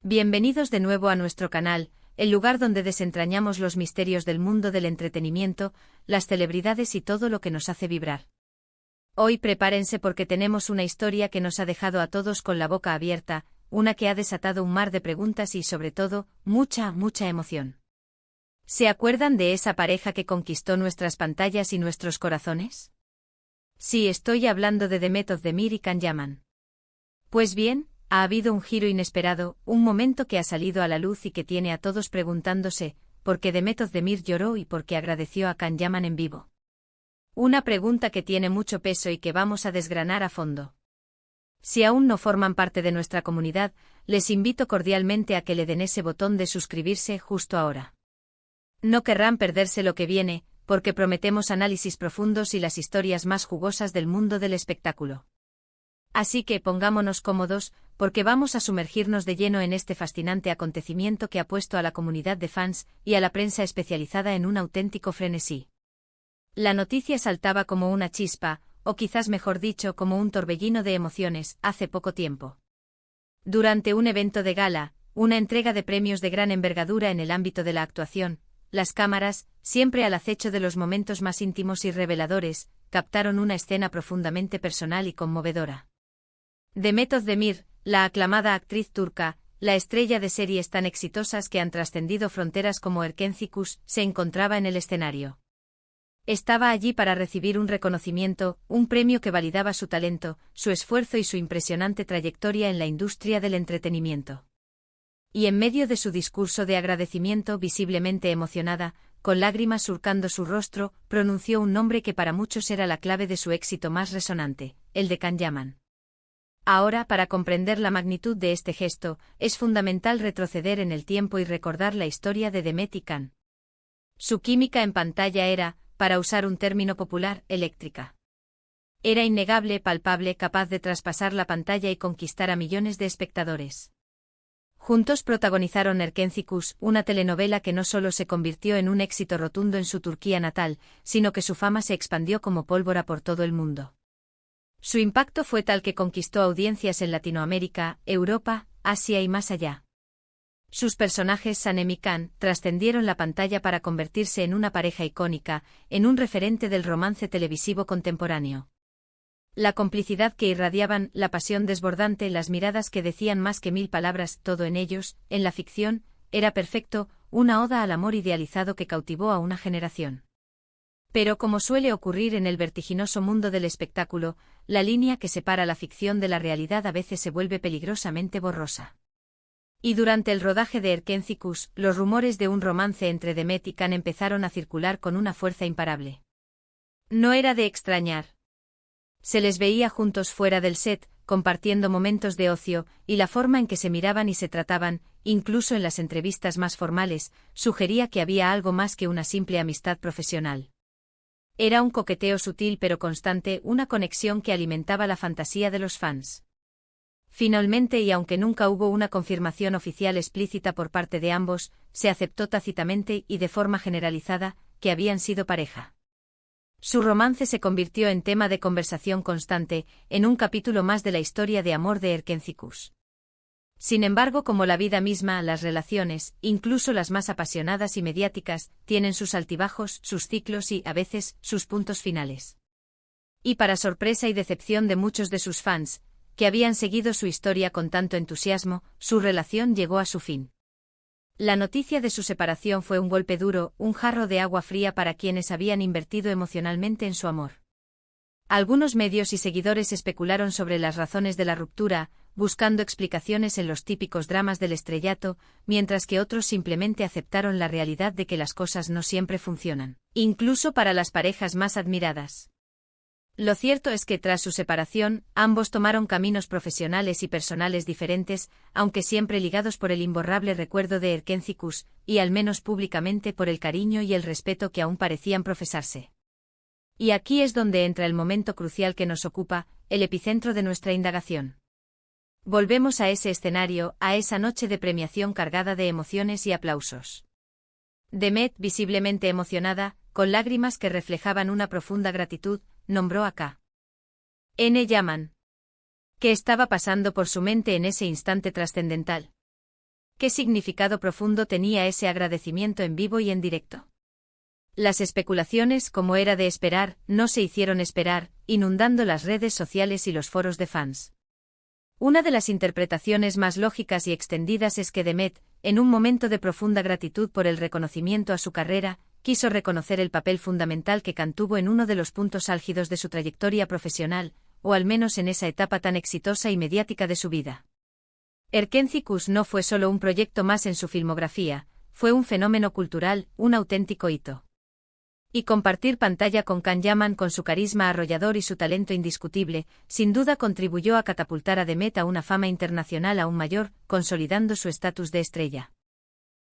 Bienvenidos de nuevo a nuestro canal, el lugar donde desentrañamos los misterios del mundo del entretenimiento, las celebridades y todo lo que nos hace vibrar. Hoy prepárense porque tenemos una historia que nos ha dejado a todos con la boca abierta, una que ha desatado un mar de preguntas y sobre todo, mucha emoción. ¿Se acuerdan de esa pareja que conquistó nuestras pantallas y nuestros corazones? Sí, estoy hablando de Demet Özdemir y Can Yaman. Pues bien, ha habido un giro inesperado, un momento que ha salido a la luz y que tiene a todos preguntándose, ¿por qué Demet Özdemir lloró y por qué agradeció a Can Yaman en vivo? Una pregunta que tiene mucho peso y que vamos a desgranar a fondo. Si aún no forman parte de nuestra comunidad, les invito cordialmente a que le den ese botón de suscribirse justo ahora. No querrán perderse lo que viene, porque prometemos análisis profundos y las historias más jugosas del mundo del espectáculo. Así que pongámonos cómodos, porque vamos a sumergirnos de lleno en este fascinante acontecimiento que ha puesto a la comunidad de fans y a la prensa especializada en un auténtico frenesí. La noticia saltaba como una chispa, o quizás mejor dicho como un torbellino de emociones, hace poco tiempo. Durante un evento de gala, una entrega de premios de gran envergadura en el ámbito de la actuación, las cámaras, siempre al acecho de los momentos más íntimos y reveladores, captaron una escena profundamente personal y conmovedora. Demet Özdemir, la aclamada actriz turca, la estrella de series tan exitosas que han trascendido fronteras como Erkenci, se encontraba en el escenario. Estaba allí para recibir un reconocimiento, un premio que validaba su talento, su esfuerzo y su impresionante trayectoria en la industria del entretenimiento. Y en medio de su discurso de agradecimiento, visiblemente emocionada, con lágrimas surcando su rostro, pronunció un nombre que para muchos era la clave de su éxito más resonante, el de Can Yaman. Ahora, para comprender la magnitud de este gesto, es fundamental retroceder en el tiempo y recordar la historia de Demet y Can. Su química en pantalla era, para usar un término popular, eléctrica. Era innegable, palpable, capaz de traspasar la pantalla y conquistar a millones de espectadores. Juntos protagonizaron Erkenci, una telenovela que no solo se convirtió en un éxito rotundo en su Turquía natal, sino que su fama se expandió como pólvora por todo el mundo. Su impacto fue tal que conquistó audiencias en Latinoamérica, Europa, Asia y más allá. Sus personajes Sanem y Can trascendieron la pantalla para convertirse en una pareja icónica, en un referente del romance televisivo contemporáneo. La complicidad que irradiaban, la pasión desbordante, las miradas que decían más que 1000 palabras, todo en ellos, en la ficción, era perfecto, una oda al amor idealizado que cautivó a una generación. Pero como suele ocurrir en el vertiginoso mundo del espectáculo, la línea que separa la ficción de la realidad a veces se vuelve peligrosamente borrosa. Y durante el rodaje de Erkenci, los rumores de un romance entre Demet y Can empezaron a circular con una fuerza imparable. No era de extrañar. Se les veía juntos fuera del set, compartiendo momentos de ocio, y la forma en que se miraban y se trataban, incluso en las entrevistas más formales, sugería que había algo más que una simple amistad profesional. Era un coqueteo sutil pero constante, una conexión que alimentaba la fantasía de los fans. Finalmente, y aunque nunca hubo una confirmación oficial explícita por parte de ambos, se aceptó tácitamente y de forma generalizada que habían sido pareja. Su romance se convirtió en tema de conversación constante, en un capítulo más de la historia de amor de Erkenci. Sin embargo, como la vida misma, las relaciones, incluso las más apasionadas y mediáticas, tienen sus altibajos, sus ciclos y, a veces, sus puntos finales. Y para sorpresa y decepción de muchos de sus fans, que habían seguido su historia con tanto entusiasmo, su relación llegó a su fin. La noticia de su separación fue un golpe duro, un jarro de agua fría para quienes habían invertido emocionalmente en su amor. Algunos medios y seguidores especularon sobre las razones de la ruptura, buscando explicaciones en los típicos dramas del estrellato, mientras que otros simplemente aceptaron la realidad de que las cosas no siempre funcionan, incluso para las parejas más admiradas. Lo cierto es que tras su separación, ambos tomaron caminos profesionales y personales diferentes, aunque siempre ligados por el imborrable recuerdo de Erkenci y al menos públicamente por el cariño y el respeto que aún parecían profesarse. Y aquí es donde entra el momento crucial que nos ocupa, el epicentro de nuestra indagación. Volvemos a ese escenario, a esa noche de premiación cargada de emociones y aplausos. Demet, visiblemente emocionada, con lágrimas que reflejaban una profunda gratitud, nombró a Can Yaman. ¿Qué estaba pasando por su mente en ese instante trascendental? ¿Qué significado profundo tenía ese agradecimiento en vivo y en directo? Las especulaciones, como era de esperar, no se hicieron esperar, inundando las redes sociales y los foros de fans. Una de las interpretaciones más lógicas y extendidas es que Demet, en un momento de profunda gratitud por el reconocimiento a su carrera, quiso reconocer el papel fundamental que Khan tuvo en uno de los puntos álgidos de su trayectoria profesional, o al menos en esa etapa tan exitosa y mediática de su vida. Erkenci Kuş no fue solo un proyecto más en su filmografía, fue un fenómeno cultural, un auténtico hito. Y compartir pantalla con Can Yaman con su carisma arrollador y su talento indiscutible, sin duda contribuyó a catapultar a Demet a una fama internacional aún mayor, consolidando su estatus de estrella.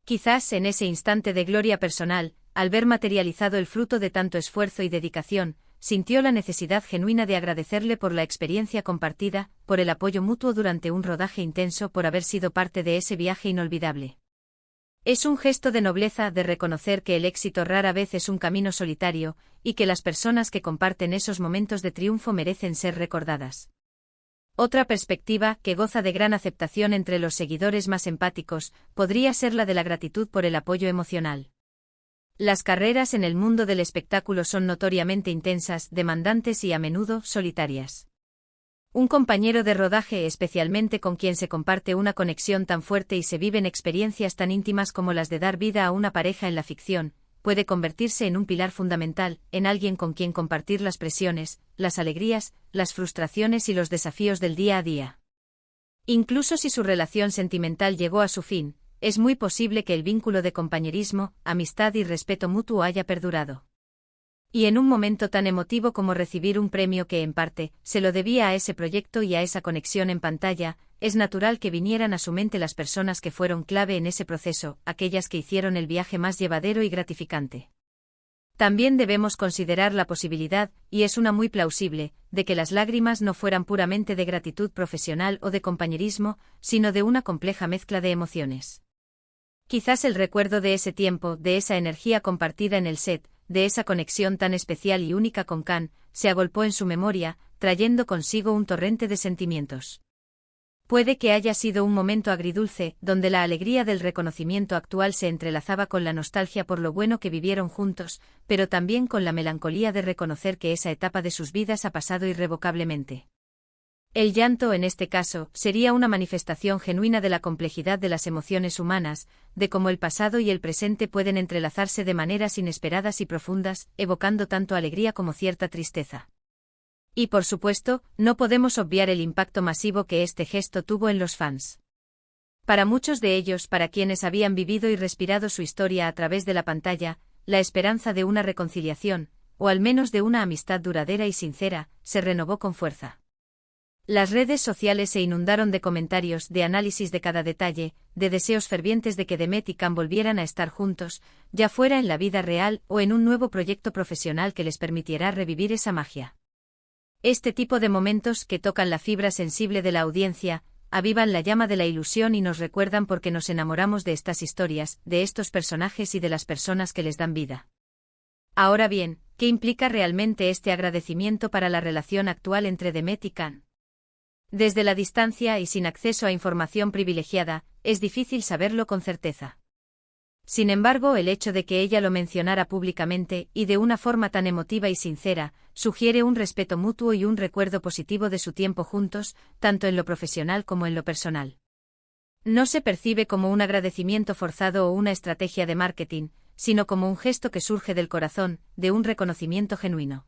Quizás en ese instante de gloria personal, al ver materializado el fruto de tanto esfuerzo y dedicación, sintió la necesidad genuina de agradecerle por la experiencia compartida, por el apoyo mutuo durante un rodaje intenso, por haber sido parte de ese viaje inolvidable. Es un gesto de nobleza de reconocer que el éxito rara vez es un camino solitario, y que las personas que comparten esos momentos de triunfo merecen ser recordadas. Otra perspectiva, que goza de gran aceptación entre los seguidores más empáticos, podría ser la de la gratitud por el apoyo emocional. Las carreras en el mundo del espectáculo son notoriamente intensas, demandantes y a menudo solitarias. Un compañero de rodaje, especialmente con quien se comparte una conexión tan fuerte y se viven experiencias tan íntimas como las de dar vida a una pareja en la ficción, puede convertirse en un pilar fundamental, en alguien con quien compartir las presiones, las alegrías, las frustraciones y los desafíos del día a día. Incluso si su relación sentimental llegó a su fin, es muy posible que el vínculo de compañerismo, amistad y respeto mutuo haya perdurado. Y en un momento tan emotivo como recibir un premio que en parte se lo debía a ese proyecto y a esa conexión en pantalla, es natural que vinieran a su mente las personas que fueron clave en ese proceso, aquellas que hicieron el viaje más llevadero y gratificante. También debemos considerar la posibilidad, y es una muy plausible, de que las lágrimas no fueran puramente de gratitud profesional o de compañerismo, sino de una compleja mezcla de emociones. Quizás el recuerdo de ese tiempo, de esa energía compartida en el set, de esa conexión tan especial y única con Can, se agolpó en su memoria, trayendo consigo un torrente de sentimientos. Puede que haya sido un momento agridulce, donde la alegría del reconocimiento actual se entrelazaba con la nostalgia por lo bueno que vivieron juntos, pero también con la melancolía de reconocer que esa etapa de sus vidas ha pasado irrevocablemente. El llanto, en este caso, sería una manifestación genuina de la complejidad de las emociones humanas, de cómo el pasado y el presente pueden entrelazarse de maneras inesperadas y profundas, evocando tanto alegría como cierta tristeza. Y por supuesto, no podemos obviar el impacto masivo que este gesto tuvo en los fans. Para muchos de ellos, para quienes habían vivido y respirado su historia a través de la pantalla, la esperanza de una reconciliación, o al menos de una amistad duradera y sincera, se renovó con fuerza. Las redes sociales se inundaron de comentarios, de análisis de cada detalle, de deseos fervientes de que Demet y Can volvieran a estar juntos, ya fuera en la vida real o en un nuevo proyecto profesional que les permitiera revivir esa magia. Este tipo de momentos, que tocan la fibra sensible de la audiencia, avivan la llama de la ilusión y nos recuerdan por qué nos enamoramos de estas historias, de estos personajes y de las personas que les dan vida. Ahora bien, ¿qué implica realmente este agradecimiento para la relación actual entre Demet y Can? Desde la distancia y sin acceso a información privilegiada, es difícil saberlo con certeza. Sin embargo, el hecho de que ella lo mencionara públicamente, y de una forma tan emotiva y sincera, sugiere un respeto mutuo y un recuerdo positivo de su tiempo juntos, tanto en lo profesional como en lo personal. No se percibe como un agradecimiento forzado o una estrategia de marketing, sino como un gesto que surge del corazón, de un reconocimiento genuino.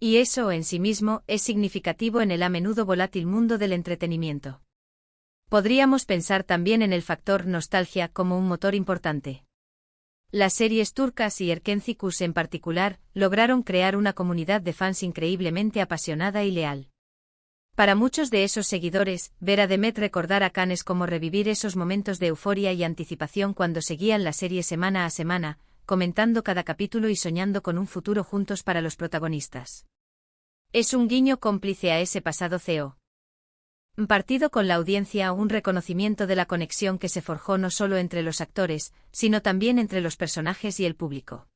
Y eso en sí mismo es significativo en el a menudo volátil mundo del entretenimiento. Podríamos pensar también en el factor nostalgia como un motor importante. Las series turcas y Erkenci Kuş en particular lograron crear una comunidad de fans increíblemente apasionada y leal. Para muchos de esos seguidores, ver a Demet recordar a Can es como revivir esos momentos de euforia y anticipación cuando seguían la serie semana a semana, comentando cada capítulo y soñando con un futuro juntos para los protagonistas. Es un guiño cómplice a ese pasado CEO. Partido con la audiencia, un reconocimiento de la conexión que se forjó no solo entre los actores, sino también entre los personajes y el público.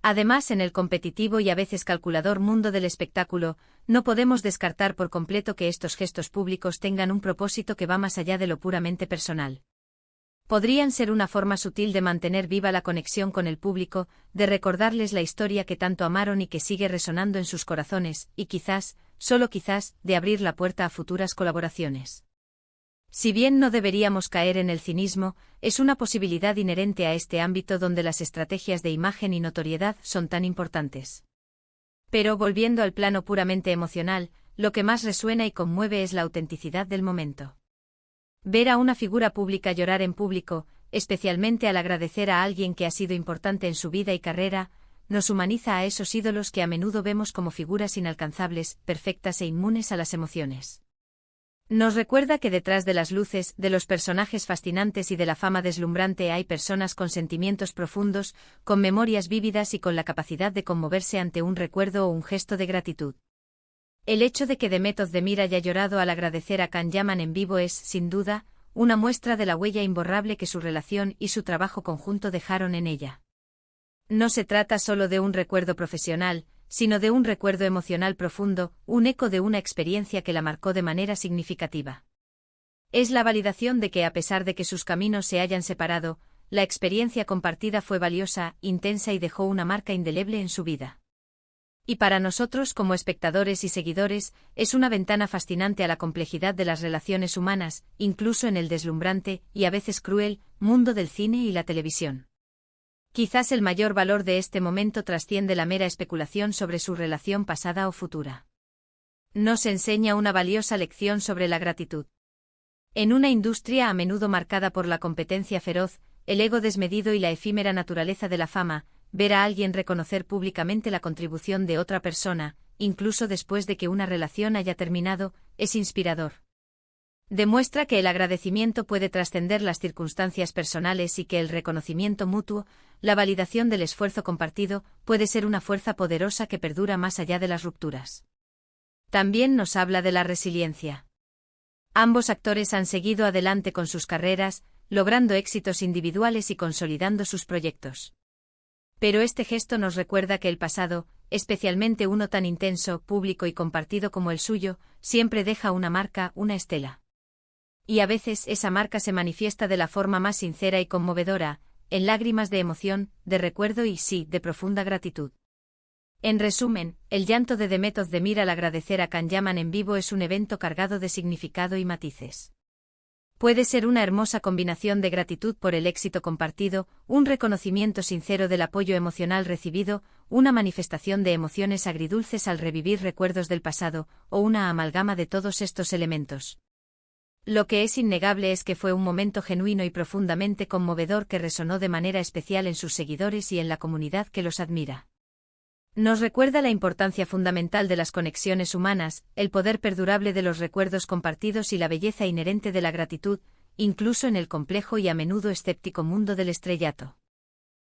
Además, en el competitivo y a veces calculador mundo del espectáculo, no podemos descartar por completo que estos gestos públicos tengan un propósito que va más allá de lo puramente personal. Podrían ser una forma sutil de mantener viva la conexión con el público, de recordarles la historia que tanto amaron y que sigue resonando en sus corazones, y quizás, solo quizás, de abrir la puerta a futuras colaboraciones. Si bien no deberíamos caer en el cinismo, es una posibilidad inherente a este ámbito donde las estrategias de imagen y notoriedad son tan importantes. Pero volviendo al plano puramente emocional, lo que más resuena y conmueve es la autenticidad del momento. Ver a una figura pública llorar en público, especialmente al agradecer a alguien que ha sido importante en su vida y carrera, nos humaniza a esos ídolos que a menudo vemos como figuras inalcanzables, perfectas e inmunes a las emociones. Nos recuerda que detrás de las luces, de los personajes fascinantes y de la fama deslumbrante hay personas con sentimientos profundos, con memorias vívidas y con la capacidad de conmoverse ante un recuerdo o un gesto de gratitud. El hecho de que Demet Özdemir haya llorado al agradecer a Can Yaman en vivo es, sin duda, una muestra de la huella imborrable que su relación y su trabajo conjunto dejaron en ella. No se trata solo de un recuerdo profesional, sino de un recuerdo emocional profundo, un eco de una experiencia que la marcó de manera significativa. Es la validación de que a pesar de que sus caminos se hayan separado, la experiencia compartida fue valiosa, intensa y dejó una marca indeleble en su vida. Y para nosotros como espectadores y seguidores, es una ventana fascinante a la complejidad de las relaciones humanas, incluso en el deslumbrante, y a veces cruel, mundo del cine y la televisión. Quizás el mayor valor de este momento trasciende la mera especulación sobre su relación pasada o futura. Nos enseña una valiosa lección sobre la gratitud. En una industria a menudo marcada por la competencia feroz, el ego desmedido y la efímera naturaleza de la fama, ver a alguien reconocer públicamente la contribución de otra persona, incluso después de que una relación haya terminado, es inspirador. Demuestra que el agradecimiento puede trascender las circunstancias personales y que el reconocimiento mutuo, la validación del esfuerzo compartido, puede ser una fuerza poderosa que perdura más allá de las rupturas. También nos habla de la resiliencia. Ambos actores han seguido adelante con sus carreras, logrando éxitos individuales y consolidando sus proyectos. Pero este gesto nos recuerda que el pasado, especialmente uno tan intenso, público y compartido como el suyo, siempre deja una marca, una estela. Y a veces esa marca se manifiesta de la forma más sincera y conmovedora, en lágrimas de emoción, de recuerdo y sí, de profunda gratitud. En resumen, el llanto de Demet Özdemir al agradecer a Can Yaman en vivo es un evento cargado de significado y matices. Puede ser una hermosa combinación de gratitud por el éxito compartido, un reconocimiento sincero del apoyo emocional recibido, una manifestación de emociones agridulces al revivir recuerdos del pasado, o una amalgama de todos estos elementos. Lo que es innegable es que fue un momento genuino y profundamente conmovedor que resonó de manera especial en sus seguidores y en la comunidad que los admira. Nos recuerda la importancia fundamental de las conexiones humanas, el poder perdurable de los recuerdos compartidos y la belleza inherente de la gratitud, incluso en el complejo y a menudo escéptico mundo del estrellato.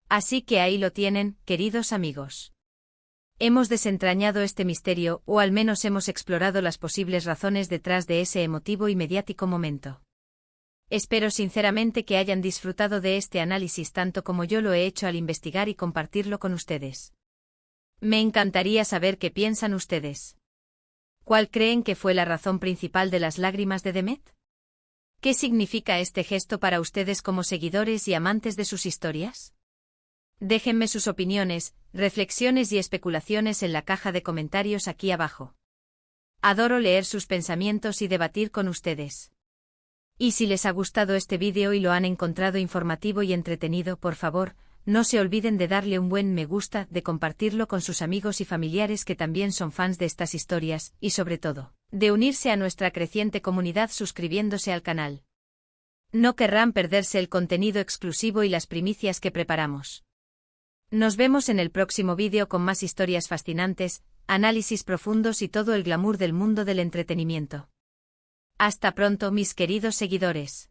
Así que ahí lo tienen, queridos amigos. Hemos desentrañado este misterio, o al menos hemos explorado las posibles razones detrás de ese emotivo y mediático momento. Espero sinceramente que hayan disfrutado de este análisis tanto como yo lo he hecho al investigar y compartirlo con ustedes. Me encantaría saber qué piensan ustedes. ¿Cuál creen que fue la razón principal de las lágrimas de Demet? ¿Qué significa este gesto para ustedes como seguidores y amantes de sus historias? Déjenme sus opiniones, reflexiones y especulaciones en la caja de comentarios aquí abajo. Adoro leer sus pensamientos y debatir con ustedes. Y si les ha gustado este vídeo y lo han encontrado informativo y entretenido, por favor, no se olviden de darle un buen me gusta, de compartirlo con sus amigos y familiares que también son fans de estas historias, y sobre todo, de unirse a nuestra creciente comunidad suscribiéndose al canal. No querrán perderse el contenido exclusivo y las primicias que preparamos. Nos vemos en el próximo vídeo con más historias fascinantes, análisis profundos y todo el glamour del mundo del entretenimiento. Hasta pronto, mis queridos seguidores.